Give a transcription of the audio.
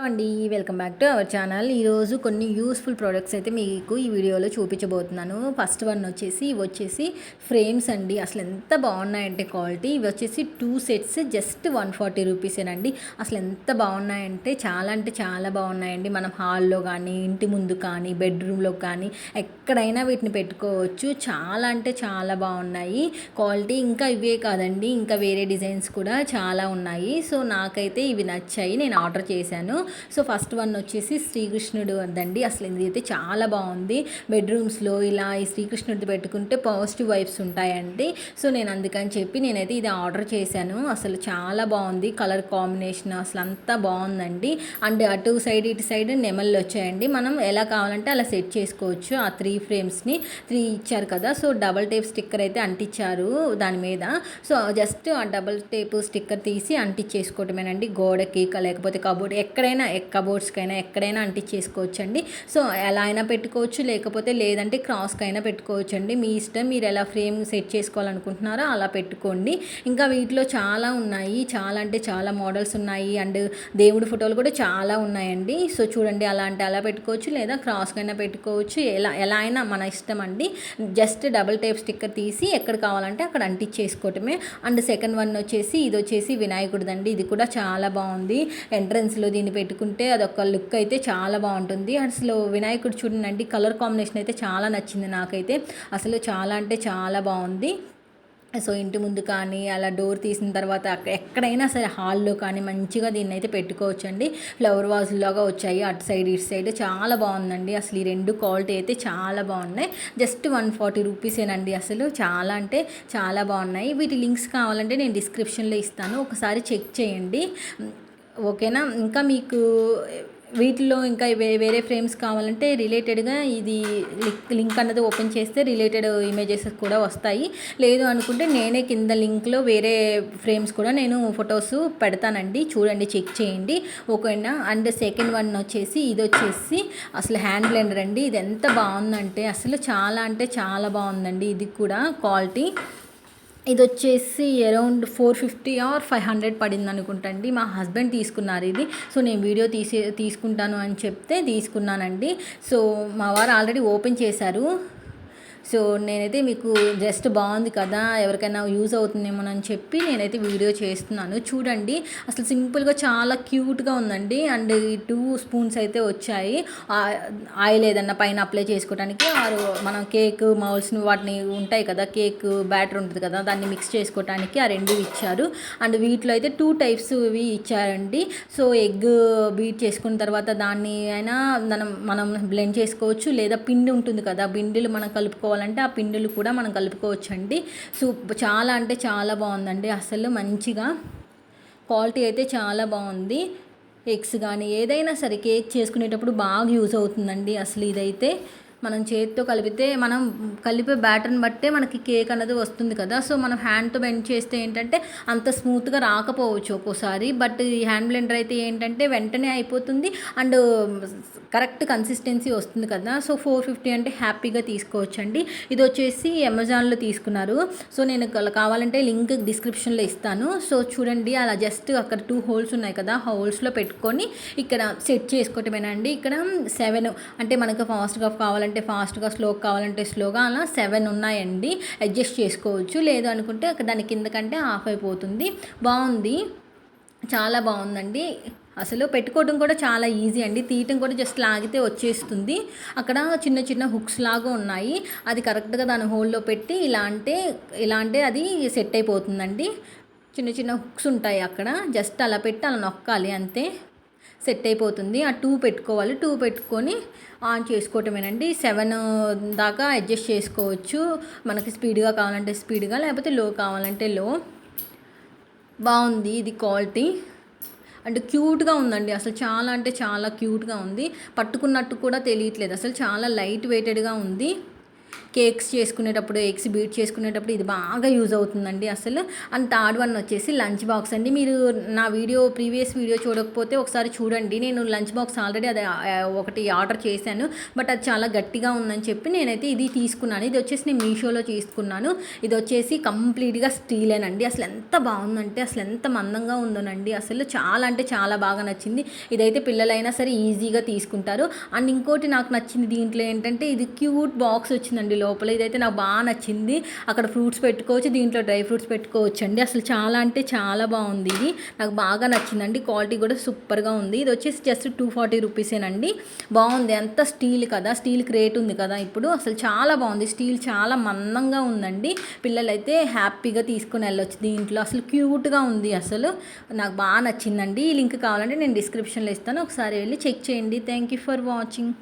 అండి, welcome back to our channel. ఈరోజు కొన్ని యూస్ఫుల్ ప్రోడక్ట్స్ అయితే మీకు ఈ వీడియోలో చూపించబోతున్నాను. ఫస్ట్ వన్ వచ్చేసి ఫ్రేమ్స్ అండి. అసలు ఎంత బాగున్నాయంటే క్వాలిటీ. ఇవి వచ్చేసి 2 సెట్స్ జస్ట్ 140 రూపీసేనండి. అసలు ఎంత బాగున్నాయంటే చాలా బాగున్నాయండి. మనం హాల్లో కానీ, ఇంటి ముందు కానీ, బెడ్రూమ్లో కానీ ఎక్కడైనా వీటిని పెట్టుకోవచ్చు. చాలా బాగున్నాయి క్వాలిటీ. ఇంకా ఇవే కాదండి, ఇంకా వేరే డిజైన్స్ కూడా చాలా ఉన్నాయి. సో నాకైతే ఇవి నచ్చాయి, నేను ఆర్డర్ చేశాను. సో ఫస్ట్ వన్ వచ్చేసి శ్రీకృష్ణుడు అందండి. అసలు ఇదైతే చాలా బాగుంది. బెడ్రూమ్స్లో ఇలా ఈ శ్రీకృష్ణుడిది పెట్టుకుంటే పాజిటివ్ వైబ్స్ ఉంటాయండి. సో నేను అందుకని చెప్పి నేనైతే ఇది ఆర్డర్ చేశాను. అసలు చాలా బాగుంది, కలర్ కాంబినేషన్ అసలు అంతా బాగుందండి. అండ్ అటు సైడ్ ఇటు సైడ్ నెమళ్ళు వచ్చాయండి. మనం ఎలా కావాలంటే అలా సెట్ చేసుకోవచ్చు. ఆ 3 ఫ్రేమ్స్ని 3 ఇచ్చారు కదా, సో డబల్ టేప్ స్టిక్కర్ అయితే అంటించారు దాని మీద. సో జస్ట్ ఆ డబల్ టేప్ స్టిక్కర్ తీసి అంటించేసుకోవటమేనండి. గోడకి లేకపోతే కబోర్డ్ ఎక్కడైనా, కబోర్డ్స్కైనా ఎక్కడైనా అంటించేసుకోవచ్చు అండి. సో ఎలా అయినా పెట్టుకోవచ్చు, లేదంటే క్రాస్కి అయినా పెట్టుకోవచ్చు అండి. మీ ఇష్టం, మీరు ఎలా ఫ్రేమ్ సెట్ చేసుకోవాలనుకుంటున్నారో అలా పెట్టుకోండి. ఇంకా వీటిలో చాలా ఉన్నాయి, చాలా మోడల్స్ ఉన్నాయి. అండ్ దేవుడి ఫోటోలు కూడా చాలా ఉన్నాయండి. సో చూడండి, అలా పెట్టుకోవచ్చు, లేదా క్రాస్కి అయినా పెట్టుకోవచ్చు. ఎలా అయినా మన ఇష్టం అండి. జస్ట్ డబుల్ టేప్ స్టిక్కర్ తీసి ఎక్కడ కావాలంటే అక్కడ అంటించేసుకోవటమే. అండ్ సెకండ్ వన్ ఇది వచ్చేసి వినాయకుడిదండి. ఇది కూడా చాలా బాగుంది. ఎంట్రన్స్లో దీన్ని పెట్టుకుంటే అదొక లుక్ అయితే చాలా బాగుంటుంది. అసలు వినాయకుడు చూడండి, కలర్ కాంబినేషన్ అయితే చాలా నచ్చింది నాకైతే. అసలు చాలా బాగుంది. సో ఇంటి ముందు కానీ, అలా డోర్ తీసిన తర్వాత ఎక్కడైనా సరే హాల్లో కానీ మంచిగా దీన్ని అయితే పెట్టుకోవచ్చు అండి. ఫ్లవర్ వాజ్లాగా వచ్చాయి అటు సైడ్ ఇటు సైడ్. చాలా బాగుందండి. అసలు ఈ 2 క్వాలిటీ అయితే చాలా బాగున్నాయి. జస్ట్ 140 రూపీసేనండి. అసలు చాలా బాగున్నాయి. వీటి లింక్స్ కావాలంటే నేను డిస్క్రిప్షన్లో ఇస్తాను, ఒకసారి చెక్ చేయండి, ఓకేనా. ఇంకా మీకు వీటిలో ఇంకా వేరే ఫ్రేమ్స్ కావాలంటే రిలేటెడ్గా ఇది లింక్ అన్నది ఓపెన్ చేస్తే రిలేటెడ్ ఇమేజెస్ కూడా వస్తాయి. లేదు అనుకుంటే నేనే కింద లింక్లో వేరే ఫ్రేమ్స్ కూడా నేను ఫొటోస్ పెడతానండి, చూడండి, చెక్ చేయండి, ఓకేనా. అండ్ సెకండ్ వన్ ఇది వచ్చేసి అసలు హ్యాండ్ బ్లెండర్ అండి. ఇది ఎంత బాగుందంటే అసలు చాలా బాగుందండి. ఇది కూడా క్వాలిటీ. ఇది వచ్చేసి అరౌండ్ 450 ఆర్ 500 పడింది అనుకుంటండి. మా హస్బెండ్ తీసుకున్నారు ఇది. సో నేను వీడియో తీసుకుంటాను అని చెప్తే తీసుకున్నానండి. సో మా వారు ఆల్రెడీ ఓపెన్ చేశారు. సో నేనైతే మీకు జస్ట్ బాగుంది కదా, ఎవరికైనా యూజ్ అవుతుందేమోనని చెప్పి నేనైతే వీడియో చేస్తున్నాను. చూడండి, అసలు సింపుల్గా చాలా క్యూట్గా ఉందండి. అండ్ ఈ 2 స్పూన్స్ అయితే వచ్చాయి. ఆయిల్ ఏదన్నా పైన అప్లై చేసుకోవడానికి, మనం కేక్ మౌల్స్ని వాటిని ఉంటాయి కదా, కేక్ బ్యాటర్ ఉంటుంది కదా, దాన్ని మిక్స్ చేసుకోవడానికి ఆ 2 ఇచ్చారు. అండ్ వీటిలో అయితే 2 టైప్స్ ఇవి ఇచ్చారండి. సో ఎగ్ బీట్ చేసుకున్న తర్వాత దాన్ని అయినా మనం బ్లెండ్ చేసుకోవచ్చు, లేదా పిండి ఉంటుంది కదా, పిండిలు మనం కలుపుకోవాలంటే ఆ పిండిలు కూడా మనం కలుపుకోవచ్చండి. చాలా బాగుందండి. అసలు మంచిగా క్వాలిటీ అయితే చాలా బాగుంది. ఎగ్స్ కానీ ఏదైనా సరే కేక్ చేసుకునేటప్పుడు బాగా యూజ్ అవుతుందండి. అసలు ఇదైతే మనం చేతితో మనం కలిపే బ్యాటర్ని బట్టే మనకి కేక్ అనేది వస్తుంది కదా. సో మనం హ్యాండ్తో బెండ్ చేస్తే ఏంటంటే అంత స్మూత్గా రాకపోవచ్చు ఒక్కోసారి. బట్ ఈ హ్యాండ్ బ్లెండర్ అయితే ఏంటంటే వెంటనే అయిపోతుంది అండ్ కరెక్ట్ కన్సిస్టెన్సీ వస్తుంది కదా. సో 450 అంటే హ్యాపీగా తీసుకోవచ్చు అండి. ఇది వచ్చేసి అమెజాన్లో తీసుకున్నారు. సో నేను కావాలంటే లింక్ డిస్క్రిప్షన్లో ఇస్తాను. సో చూడండి, అలా జస్ట్ అక్కడ 2 హోల్స్ ఉన్నాయి కదా, హోల్స్లో పెట్టుకొని ఇక్కడ సెట్ చేసుకోవటమేనండి. ఇక్కడ 7 అంటే మనకు ఫాస్ట్గా కావాలంటే ఫాస్ట్గా, స్లోగా కావాలంటే స్లోగా, అలా 7 ఉన్నాయండి. అడ్జస్ట్ చేసుకోవచ్చు. లేదు అనుకుంటే దాని కింద కంటే ఆఫ్ అయిపోతుంది. బాగుంది, చాలా బాగుందండి. అసలు పెట్టుకోవడం కూడా చాలా ఈజీ అండి. తీయటం కూడా జస్ట్ లాగితే వచ్చేస్తుంది. అక్కడ చిన్న హుక్స్ లాగా ఉన్నాయి. అది కరెక్ట్గా దాని హోల్లో పెట్టి ఇలా అంటే అది సెట్ అయిపోతుందండి. చిన్న హుక్స్ ఉంటాయి అక్కడ, జస్ట్ అలా పెట్టి అలా నొక్కాలి, అంతే, సెట్ అయిపోతుంది. ఆ 2 పెట్టుకోవాలి. 2 పెట్టుకొని ఆన్ చేసుకోవటమేనండి. 7 దాకా అడ్జస్ట్ చేసుకోవచ్చు. మనకి స్పీడ్గా కావాలంటే స్పీడ్గా, లేకపోతే లో కావాలంటే లో. బాగుంది ఇది క్వాలిటీ. అండ్ క్యూట్గా ఉందండి. అసలు చాలా క్యూట్గా ఉంది. పట్టుకున్నట్టు కూడా తెలియట్లేదు. అసలు చాలా లైట్ వెయిటెడ్గా ఉంది. కేక్స్ చేసుకునేటప్పుడు, ఎగ్స్ బీట్ చేసుకునేటప్పుడు ఇది బాగా యూజ్ అవుతుందండి అసలు. అండ్ థర్డ్ వన్ వచ్చేసి లంచ్ బాక్స్ అండి. మీరు నా ప్రీవియస్ వీడియో చూడకపోతే ఒకసారి చూడండి. నేను లంచ్ బాక్స్ ఆల్రెడీ అది ఒకటి ఆర్డర్ చేశాను. బట్ అది చాలా గట్టిగా ఉందని చెప్పి నేనైతే ఇది తీసుకున్నాను. ఇది వచ్చేసి నేను మీషోలో తీసుకున్నాను. ఇది వచ్చేసి కంప్లీట్గా స్టీలేనండి. అసలు ఎంత బాగుందంటే అసలు ఎంత మందంగా ఉందోనండి. అసలు చాలా అంటే చాలా బాగా నచ్చింది. ఇదైతే పిల్లలైనా సరే ఈజీగా తీసుకుంటారు. అండ్ ఇంకోటి నాకు నచ్చింది దీంట్లో ఏంటంటే ఇది క్యూట్ బాక్స్ వచ్చిందండి లోపల. ఇదైతే నాకు బాగా నచ్చింది. అక్కడ ఫ్రూట్స్ పెట్టుకోవచ్చు, దీంట్లో డ్రై ఫ్రూట్స్ పెట్టుకోవచ్చు అండి. అసలు చాలా అంటే చాలా బాగుంది. ఇది నాకు బాగా నచ్చిందండి. క్వాలిటీ కూడా సూపర్గా ఉంది. ఇది వచ్చేసి జస్ట్ 240 రూపీసేనండి. బాగుంది. అంత స్టీల్ కదా, స్టీల్కి రేట్ ఉంది కదా ఇప్పుడు. అసలు చాలా బాగుంది. స్టీల్ చాలా మందంగా ఉందండి. పిల్లలైతే హ్యాపీగా తీసుకుని వెళ్ళొచ్చు దీంట్లో. అసలు క్యూట్గా ఉంది. అసలు నాకు బాగా నచ్చిందండి. ఈ లింక్ కావాలంటే నేను డిస్క్రిప్షన్లో ఇస్తాను, ఒకసారి వెళ్ళి చెక్ చేయండి. Thank you for watching.